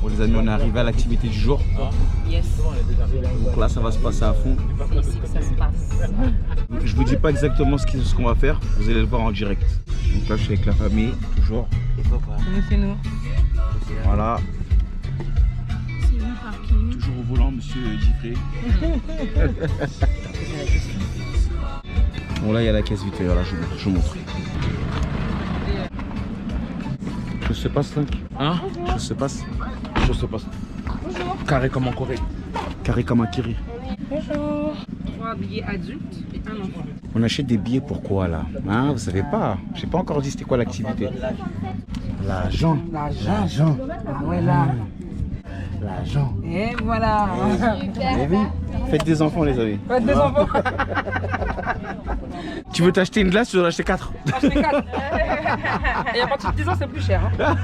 Bon les amis, on est arrivé à l'activité du jour. Yes. Donc là, ça va se passer à fond. C'est ici que ça se passe. Je vous dis pas exactement ce qu'on va faire, vous allez le voir en direct. Donc là, je suis avec la famille, toujours. C'est nous. Voilà. C'est nous parking. Toujours au volant, monsieur Giffré. Bon là, il y a la caisse vite fait, voilà, je vous montre. Je se passe, Link. Hein? Je se passe. Je se passe. Bonjour. Carré comme en Corée. Carré comme un kiri. Bonjour. 3 billets adultes et un enfant. On achète des billets pourquoi là? Hein, vous savez pas. J'ai pas encore dit c'était quoi l'activité. L'argent. L'argent. Ah ouais là. L'argent. Et voilà. Vous avez vu? Faites des enfants les amis. Faites des enfants. Tu veux t'acheter une glace, tu dois en acheter 4. Acheter 4. Et à partir de 10 ans, c'est plus cher. Hein.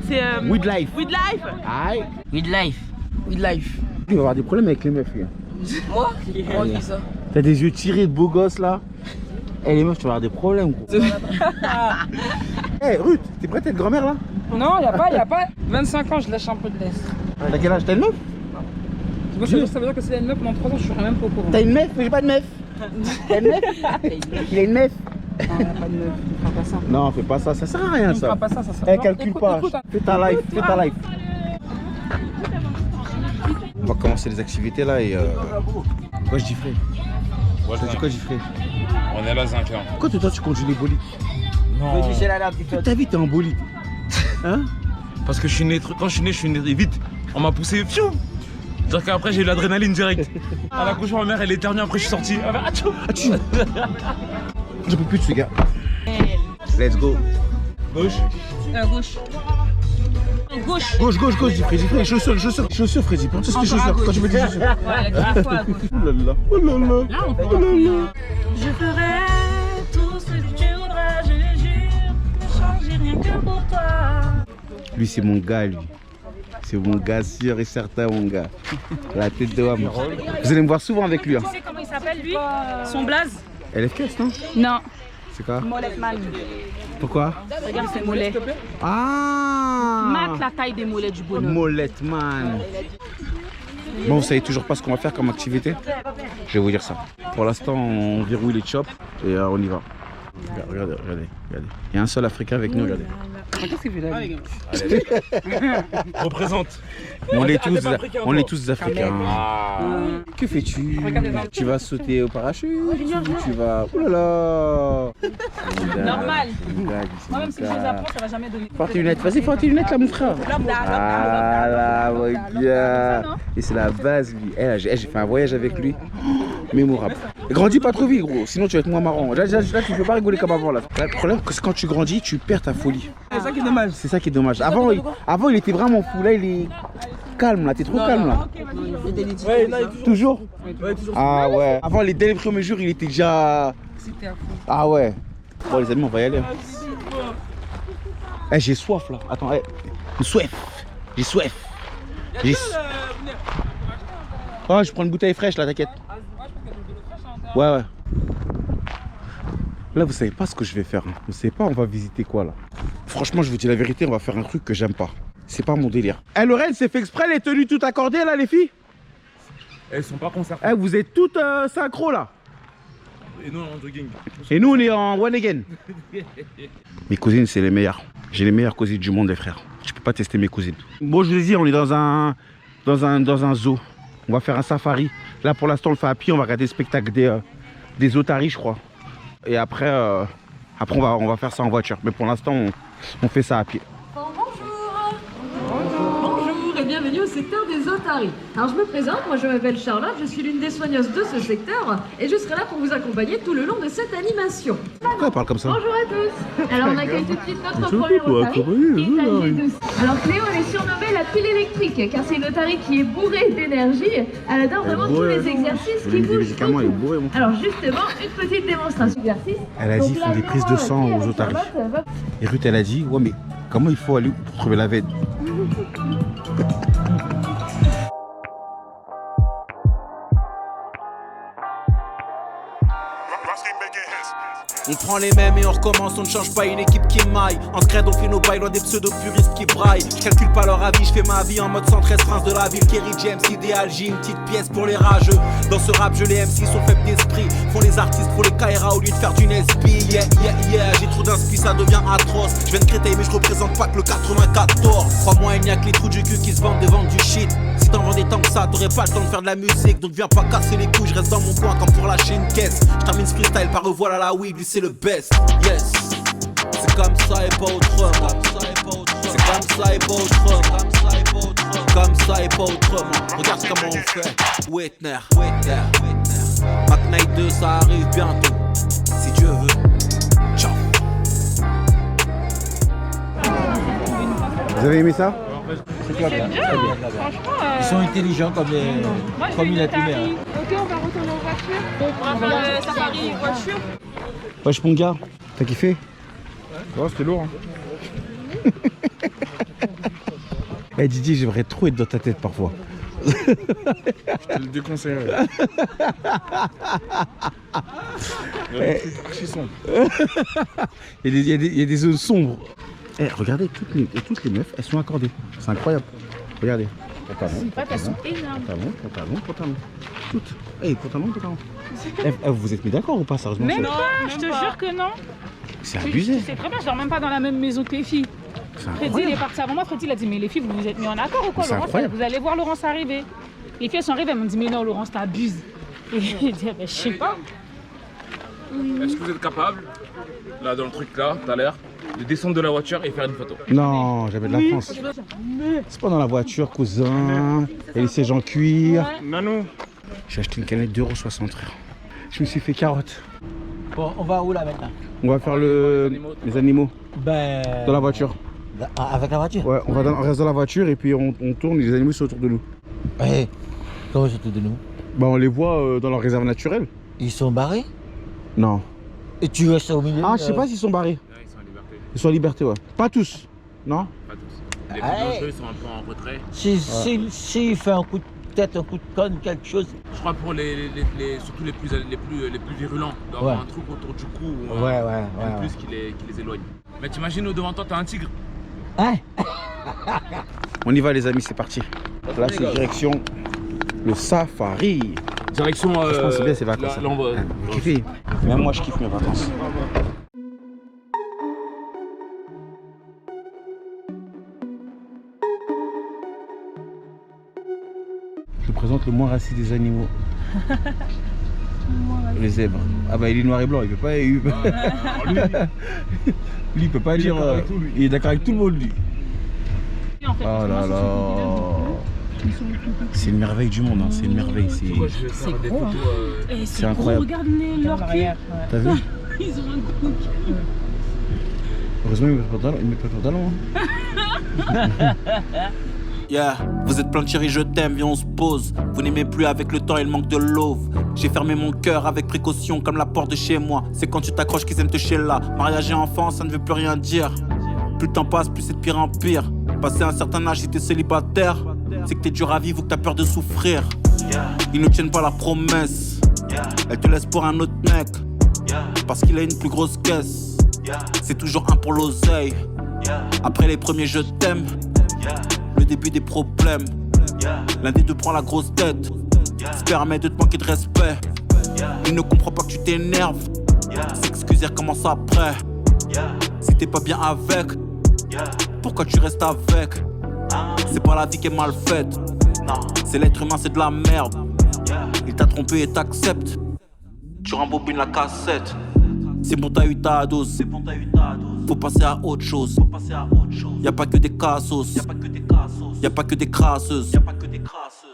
C'est With life. With life. Aïe. With life. With life. Tu vas avoir des problèmes avec les meufs, lui. Moi? Moi qui ça? T'as des yeux tirés de beau gosse là. Eh les meufs, tu vas avoir des problèmes gros. Eh Ruth, t'es prête à être grand-mère là? Non, y a pas. 25 ans, je lâche un peu de laisse. T'as quel âge? T'as une meuf? Ça veut dire que si y a une meuf pendant 3 ans, je serai même pas au courant. T'as une meuf? Mais j'ai pas de meuf. T'as une meuf? Il a une meuf? Non, y a pas de meuf, tu feras pas ça. Non, fais pas ça, ça sert à rien Tu ça. feras pas ça, ça sert. Eh, Non, calcule écoute, pas. écoute, hein. Fais ta life, fais ta life. On va commencer les activités là et Quoi je dis frère? T'as dit quoi je dis frère? On est là 5 ans. Pourquoi toi tu conduis les bolides? Non. Toute ta vie t'es en bolide. Hein? Parce que je suis né, quand je suis né vite. On m'a poussé. Pfiou. C'est-à-dire qu'après j'ai eu l'adrénaline direct. À l'accouchement, ma mère elle éternue, après je suis sorti. Elle fait, Atchou. Atchou. Je peux plus de ce gars. Let's go. Gauche. Gauche. Gauche. Gauche, Freddy. Chaussures, Freddy. Prends tout ce que chaussures. Quand tu me dis chaussures. Ouais, la fois à gauche. Oh là là. Oh là là. Là, on peut Je ferai tout ce que tu voudras, je jure. Ne changer rien que pour toi. Lui, c'est mon gars, lui. C'est mon gars sûr et certain, mon gars. La tête de homme. Vous allez me voir souvent avec lui. Hein. Tu sais comment il s'appelle, lui? Son blaze? LFKS, non? Non. C'est quoi? Molletman. Pourquoi? Regarde ses mollets. Ah! Marque la taille des mollets du bonhomme. Molette, man. Bon, vous savez toujours pas ce qu'on va faire comme activité? Je vais vous dire ça. Pour l'instant, on verrouille les chops et on y va. Regardez. Il y a un seul Africain avec nous, regardez. Qu'est-ce qu'il fait là? Représente. On est tous des Africains. Ah. Que fais-tu? Tu vas sauter au parachute? Tu vas... Oh là là! Normal. Moi Moi, même si je les apprends, ça va jamais donner. Faut tes lunettes, vas-y, faut tes lunettes là mon frère. Ah là, mon gars. Et c'est la base lui. J'ai fait un voyage avec lui. Mémorable. Grandis pas trop vite gros, sinon tu vas être moins marrant. Là tu peux pas rigoler comme avant là. Le problème c'est que quand tu grandis, tu perds ta folie. C'est ça qui est dommage. C'est ça qui est dommage. Avant il était vraiment fou, là il est calme là, t'es trop calme là. Toujours? Ouais, toujours. Ah ouais. Avant les dès les premiers jours il était déjà... Ah ouais. Bon les amis on va y aller. Eh j'ai soif là. Attends, j'ai soif. Oh je prends une bouteille fraîche là, t'inquiète. Ouais. Là vous savez pas ce que je vais faire. Hein. Vous savez pas on va visiter quoi là. Franchement je vous dis la vérité, on va faire un truc que j'aime pas. C'est pas mon délire. Eh Lorraine, c'est fait exprès les tenues toutes accordées là les filles? Elles sont pas concertées. Eh vous êtes toutes synchro là. Et nous en jogging. Et nous on est en one again. Mes cousines c'est les meilleures. J'ai les meilleures cousines du monde les frères. Tu peux pas tester mes cousines. Bon je vous ai dit on est dans un zoo. On va faire un safari. Là pour l'instant on le fait à pied, on va regarder le spectacle des otaries je crois. Et après on va faire ça en voiture. Mais pour l'instant on fait ça à pied. Bonjour et bienvenue au secteur des otaries. Alors je me présente, moi je m'appelle Charlotte, je suis l'une des soigneuses de ce secteur et je serai là pour vous accompagner tout le long de cette animation. Pourquoi elle parle comme ça? Bonjour à tous. Alors on accueille tout de suite notre premier otarie qui est âgé de... Alors Cléo elle est surnommée la pile électrique car c'est une otarie qui est bourrée d'énergie. Elle adore vraiment tous les exercices qui bougent. Alors justement une petite démonstration d'exercice. Elle a dit qu'ils font des prises de sang aux otaries. Et Ruth elle a dit ouais mais comment il faut aller pour trouver la veine? On prend reprend les mêmes et on recommence, on ne change pas une équipe qui maille. En scred on fait nos bails, loin des pseudo-puristes qui braillent. Je calcule pas leur avis, je fais ma vie en mode 113 prince de la ville. Kerry James, idéal, j'ai une petite pièce pour les rageux. Dans ce rap je les MC sont faibles d'esprit. Font les artistes pour les KRA au lieu de faire du NSP. Yeah, j'ai trop d'inspi, ça devient atroce. Je viens de Créteil mais je représente pas que le 94. Crois-moi il n'y a que les trous du cul qui se vendent de vendre du shit. Si t'en vendais tant que ça, t'aurais pas le temps de faire de la musique. Donc viens pas casser les couilles, je reste dans mon coin comme pour lâcher une caisse. Je termine ce freestyle par revoilà la weed, lui c'est le best. Yes, c'est comme ça et pas autrement. C'est comme ça et pas autrement. Comme ça et pas autrement. Regarde comment on fait. Whitner. Mac Knight 2 ça arrive bientôt. Si Dieu veut. Ciao. Vous avez aimé ça? C'est bien, franchement. Ils sont intelligents comme une être humaine. Ok, on va retourner en voiture. On va faire le safari voiture. Wesh mon gars, t'as kiffé? Ouais, c'était lourd. Eh Didier, j'aimerais trop être dans ta tête parfois. Je te le déconseillerais. Archi sombre. Il y a des zones sombres. Eh, regardez, toutes les meufs, elles sont accordées. C'est incroyable. Regardez. Elles sont énormes. Pantalon. Toutes. Eh, pantalon. Eh, vous vous êtes mis d'accord ou pas, sérieusement? Même pas, je te jure que non. C'est abusé. C'est très bien, je dors même pas dans la même maison que les filles. C'est Freddy il est incroyable. parti avant moi, Freddy il a dit mais les filles vous vous êtes mis en accord ou quoi C'est Laurence, incroyable. vous allez voir Laurence arriver. Les filles elles sont arrivées, elles m'ont dit mais non Laurence t'abuses. Et j'ai dit ben, je sais pas. Est-ce que vous êtes capable, là dans le truc là, tout à l'heure, de descendre de la voiture et faire une photo? Non, j'avais de la France. C'est pas dans la voiture, cousin. Et les sièges en cuir. Nanou. J'ai acheté une canette d'€60, frère. Je me suis fait carotte. Bon, on va où là maintenant? On va faire les animaux Ben. dans la voiture. Avec la voiture? Ouais, on reste dans la voiture et puis on tourne et les animaux sont autour de nous. Ouais. Comment c'est tout de nous? Bah on les voit dans leur réserve naturelle. Ils sont barrés? Non. Et tu restes au milieu? Ah, je sais pas s'ils sont barrés. Ils sont en liberté. Ils sont en liberté, ouais. Pas tous. Non? Pas tous. Les Ah, plus ouais. dangereux sont un peu en retrait. S'il fait un coup de tête, un coup de conne, quelque chose. Je crois pour surtout les plus virulents, d'avoir un truc autour du cou ou un plus qui les éloigne. Mais t'imagines devant toi t'as un tigre. Hein? On y va les amis, c'est parti. Là c'est direction le safari. Direction. Je pense que c'est bien ces vacances. Là, on va. Vous kiffez? Même moi je kiffe mes vacances. Je te présente le moins raciste des animaux. Les zèbres. Ah bah il est noir et blanc, il peut pas. Lui il peut pas dire. Il est d'accord avec tout le monde lui. En fait, Oh là là. C'est une merveille du monde, hein. C'est une merveille. C'est des photos. c'est incroyable. Regarde leur cul. T'as vu? Ils ont un gros cul. Heureusement il met pas de pantalon. Yeah, vous êtes plein de chéris, je t'aime, viens on se pose. Vous n'aimez plus avec le temps et le manque de love. J'ai fermé mon cœur avec précaution comme la porte de chez moi. C'est quand tu t'accroches qu'ils aiment te chez là. Mariage et enfant, ça ne veut plus rien dire. Plus le temps passe, plus c'est de pire en pire. Passé un certain âge, si t'es célibataire, c'est que t'es dur à vivre ou que t'as peur de souffrir. Ils ne tiennent pas la promesse. Elle te laisse pour un autre mec. Parce qu'il a une plus grosse caisse. C'est toujours un pour l'oseille. Après les premiers je t'aime, le début des problèmes. L'un des deux prend la grosse tête, se permet de te manquer de respect. Il ne comprend pas que tu t'énerves, s'excuser commence après. Si t'es pas bien avec, pourquoi tu restes avec? C'est pas la vie qui est mal faite, c'est l'être humain, c'est de la merde. Il t'a trompé et t'acceptes, tu rembobines la cassette. C'est bon t'as eu ta dose, faut passer à autre chose. Y'a pas que des cassos, y'a pas que des crasseuses.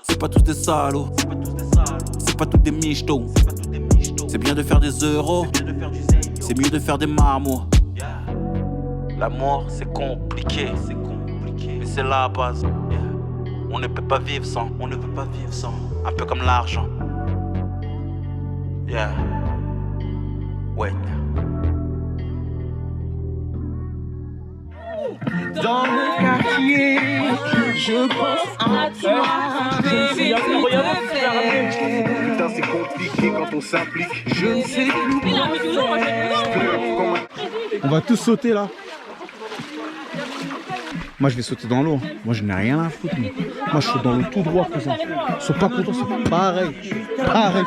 C'est pas tous des salauds, c'est pas tous des michtos. C'est bien de faire des euros, c'est mieux de faire des marmots. L'amour c'est compliqué, mais c'est la base. On ne peut pas vivre sans, un peu comme l'argent. Yeah, ouais. Dans le quartier, Je pense à toi, bébé. Putain, c'est compliqué quand on s'implique. Je ne sais plus. Il a mis du long, On va tous sauter là. Moi je vais sauter dans l'eau. Moi je n'ai rien à foutre. Moi je saute dans l'eau tout droit, cousin. Ils sont pas contents, c'est pareil. Pareil.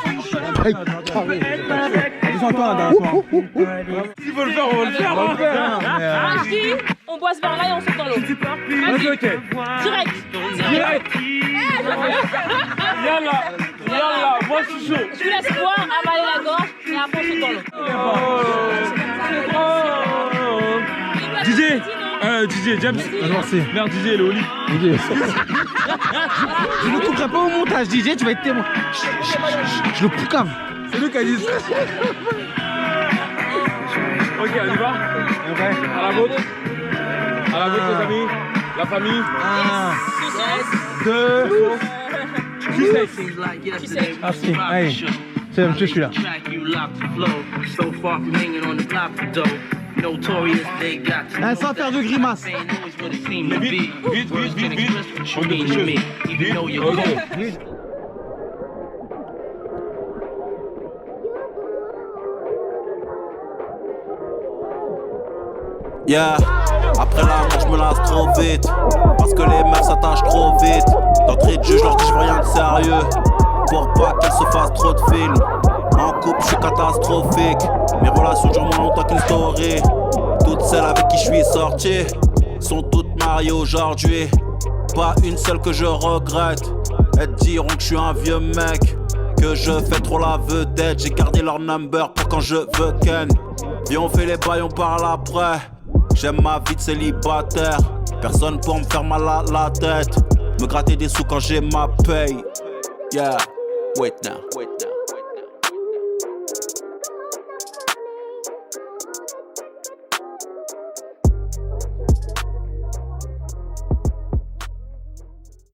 Descends-toi, S'il veut le faire, on va le faire. Je dis, on boit ce verre-là et on saute dans l'eau. Vas-y, ok. Direct. Yalla, moi je suis chaud. Je vous laisse boire, avaler la gorge et après on saute dans l'eau. DJ, James. Merde, DJ, il est au lit. Je ne couperai pas au montage, DJ, tu vas être témoin. Je le poucave. C'est lui qui a dit ça. Ok, on y va. À la vôtre. À la vôtre, les amis. La famille. 1, 2, 6. Merci. Allez. C'est un petit celui-là. Sans faire de grimace. Vite. On est vite. Yeah, après la mort je me lasse trop vite. Parce que les meufs s'attachent trop vite. D'entrée de jeu je leur dis je veux rien de sérieux. Pour pas qu'elles se fassent trop de films. En couple je suis catastrophique. Mes relations durent moins longtemps qu'une story. Toutes celles avec qui je suis sorti sont toutes mariées aujourd'hui. Pas une seule que je regrette. Elles diront que je suis un vieux mec, que je fais trop la vedette. J'ai gardé leur number pour quand je veux ken. Viens on fait les bails, on parle après. J'aime ma vie de célibataire. Personne pour me faire mal à la tête. Me gratter des sous quand j'ai ma paye. Yeah, wait now.